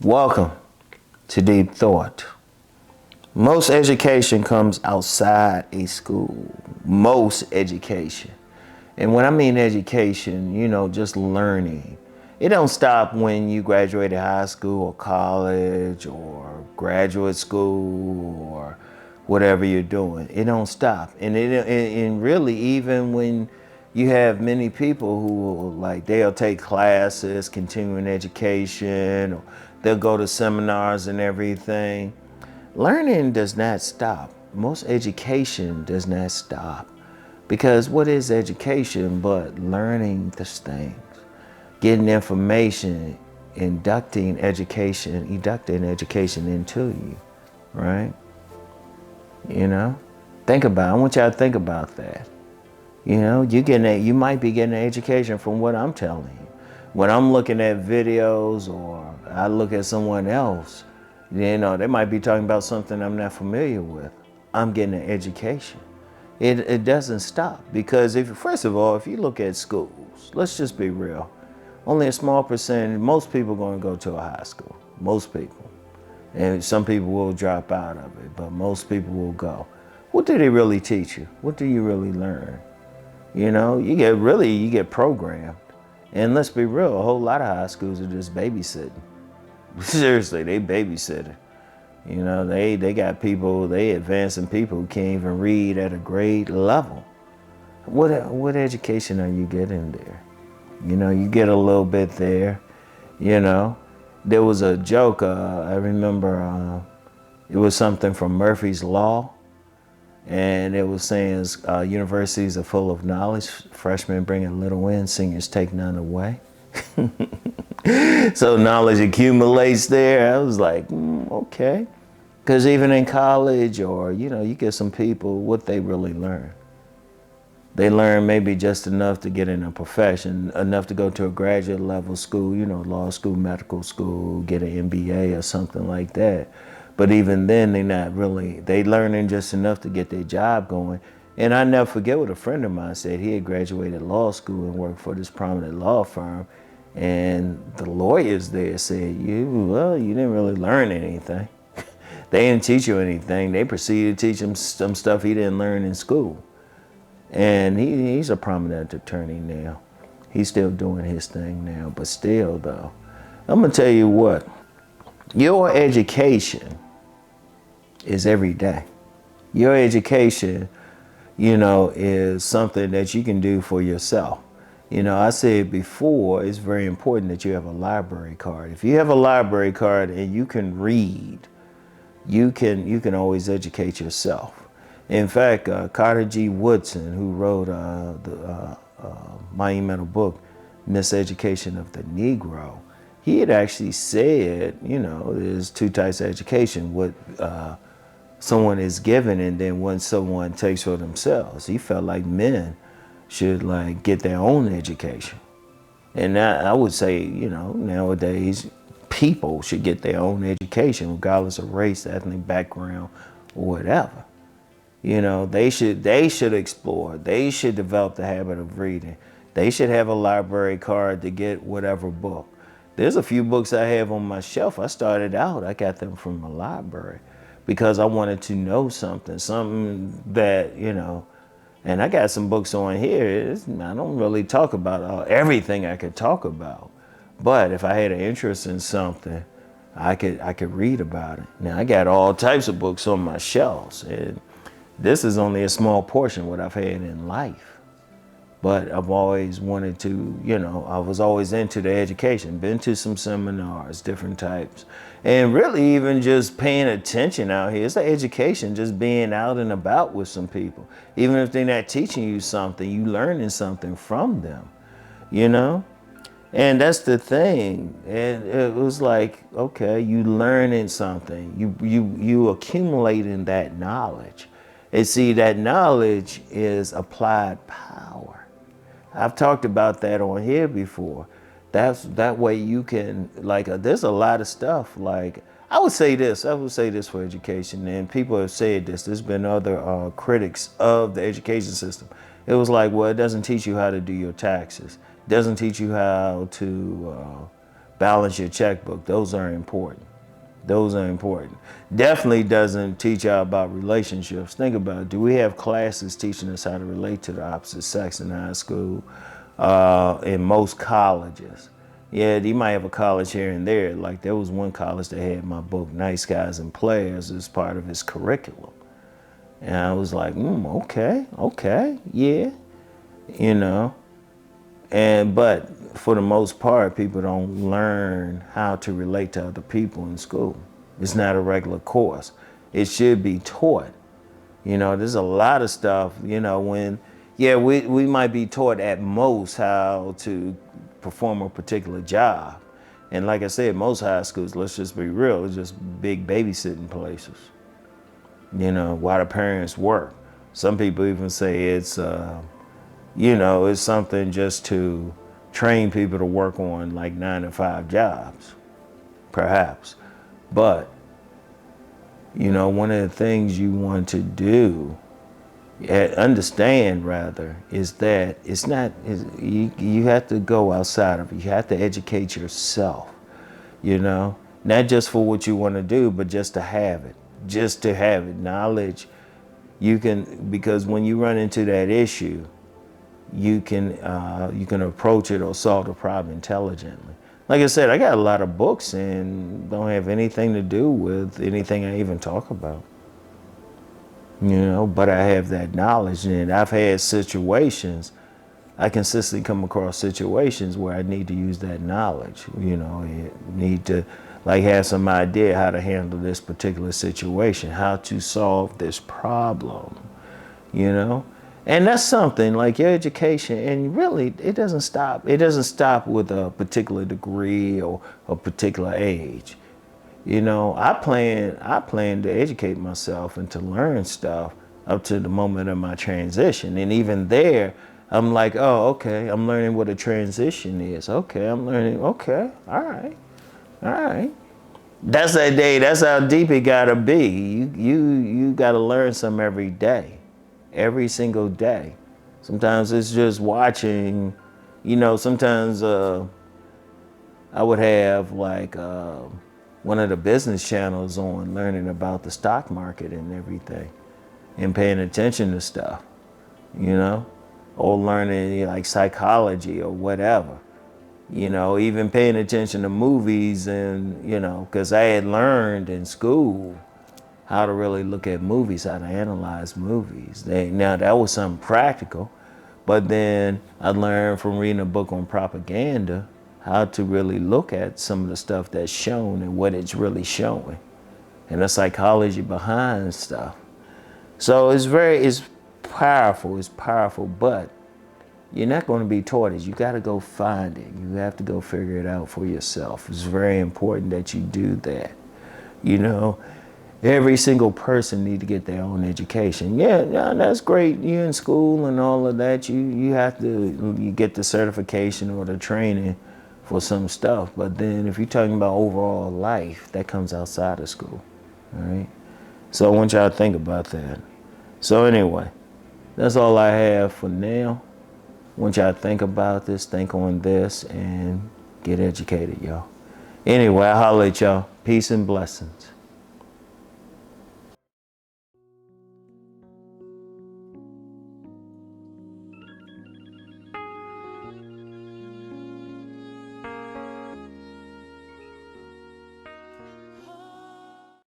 Welcome to Deep Thought. Most education comes outside a school. Most education. And when I mean education, just learning. It don't stop when you graduated high school or college or graduate school or whatever you're doing. It don't stop. And really, even when you have many people who will, they'll take classes, continuing education, or they'll go to seminars and everything. Learning does not stop. Most education does not stop. Because what is education but learning the things, getting information, inducting education into you, right? Think about it. I want y'all to think about that. You might be getting an education from what I'm telling you. When I'm looking at videos or I look at someone else, they might be talking about something I'm not familiar with. I'm getting an education. It doesn't stop because first of all, if you look at schools, let's just be real. Only a small percentage, most people are going to go to a high school. Most people. And some people will drop out of it, but most people will go. What do they really teach you? What do you really learn? You get programmed. And let's be real, a whole lot of high schools are just babysitting. Seriously, they babysitting. They got people, they advancing people who can't even read at a grade level. What education are you getting there? You get a little bit there, There was a joke, I remember, it was something from Murphy's Law. And it was saying universities are full of knowledge. Freshmen bring a little in, seniors take none away. So knowledge accumulates there. I was like, okay. Because even in college or, you get some people, what they really learn. They learn maybe just enough to get in a profession, enough to go to a graduate level school, law school, medical school, get an MBA or something like that. But even then, they learning just enough to get their job going. And I never forget what a friend of mine said. He had graduated law school and worked for this prominent law firm. And the lawyers there said, you didn't really learn anything. They didn't teach you anything. They proceeded to teach him some stuff he didn't learn in school. And he's a prominent attorney now. He's still doing his thing now. But still, though, I'm going to tell you what. Your education is every day. Your education, is something that you can do for yourself. I said before, it's very important that you have a library card. If you have a library card and you can read, you can always educate yourself. In fact, Carter G. Woodson, who wrote the monumental book, Miseducation of the Negro, he had actually said, there's two types of education, what someone is given and then what someone takes for themselves. He felt like men should get their own education. And I would say, nowadays, people should get their own education, regardless of race, ethnic background, or whatever. They should explore. They should develop the habit of reading. They should have a library card to get whatever book. There's a few books I have on my shelf. I got them from the library because I wanted to know something that, and I got some books on here. I don't really talk about everything I could talk about, but if I had an interest in something, I could read about it. Now I got all types of books on my shelves, and this is only a small portion of what I've had in life. But I've always wanted to, I was always into the education, been to some seminars, different types. And really even just paying attention out here. It's the education, just being out and about with some people. Even if they're not teaching you something, you learning something from them, And that's the thing. And it was like, okay, you learning something, you accumulating that knowledge. And see, that knowledge is applied power. I've talked about that on here before. That way you can, there's a lot of stuff. I would say this for education, and people have said this. There's been other critics of the education system. It was it doesn't teach you how to do your taxes. It doesn't teach you how to balance your checkbook. Those are important. Those are important. Definitely doesn't teach y'all about relationships. Think about it. Do we have classes teaching us how to relate to the opposite sex in high school? In most colleges. Yeah, you might have a college here and there. Like there was one college that had my book, Nice Guys and Players, as part of its curriculum. And I was like, okay, yeah, you know. But for the most part, people don't learn how to relate to other people in school. It's not a regular course. It should be taught. You know, there's a lot of stuff, you know, we might be taught at most how to perform a particular job. And like I said, most high schools, let's just be real, it's just big babysitting places, you know, while the parents work. Some people even say it's, it's something just to train people to work on like 9-to-5 jobs, perhaps. But, you know, one of the things you want to do, understand rather, is that it's not, you have to go outside of it. You have to educate yourself, you know, not just for what you want to do, but just to have it. Just to have it. Knowledge, because when you run into that issue, you can approach it or solve the problem intelligently. Like I said, I got a lot of books and don't have anything to do with anything I even talk about. You know, but I have that knowledge, and I've had situations, I consistently come across situations where I need to use that knowledge. You know, I need to like have some idea how to handle this particular situation, how to solve this problem, you know? And that's something like your education, and really it doesn't stop. It doesn't stop with a particular degree or a particular age. You know, I plan to educate myself and to learn stuff up to the moment of my transition. And even there, I'm like, oh, okay, I'm learning what a transition is. Okay, I'm learning, okay, all right. That's that day, that's how deep it gotta be. You gotta learn something every day. Every single day. Sometimes it's just watching, you know, sometimes I would have like one of the business channels on learning about the stock market and everything and paying attention to stuff, you know, or learning like psychology or whatever, you know, even paying attention to movies and, you know, because I had learned in school how to really look at movies, how to analyze movies. Now that was something practical, but then I learned from reading a book on propaganda how to really look at some of the stuff that's shown and what it's really showing and the psychology behind stuff. So it's powerful, but you're not going to be taught it. You got to go find it. You have to go figure it out for yourself. It's very important that you do that, you know. Every single person need to get their own education. Yeah, that's great. You're in school and all of that. You get the certification or the training for some stuff. But then if you're talking about overall life, that comes outside of school. All right. So I want y'all to think about that. So anyway, that's all I have for now. I want y'all to think about this, think on this, and get educated, y'all. Anyway, I'll holler at y'all. Peace and blessings.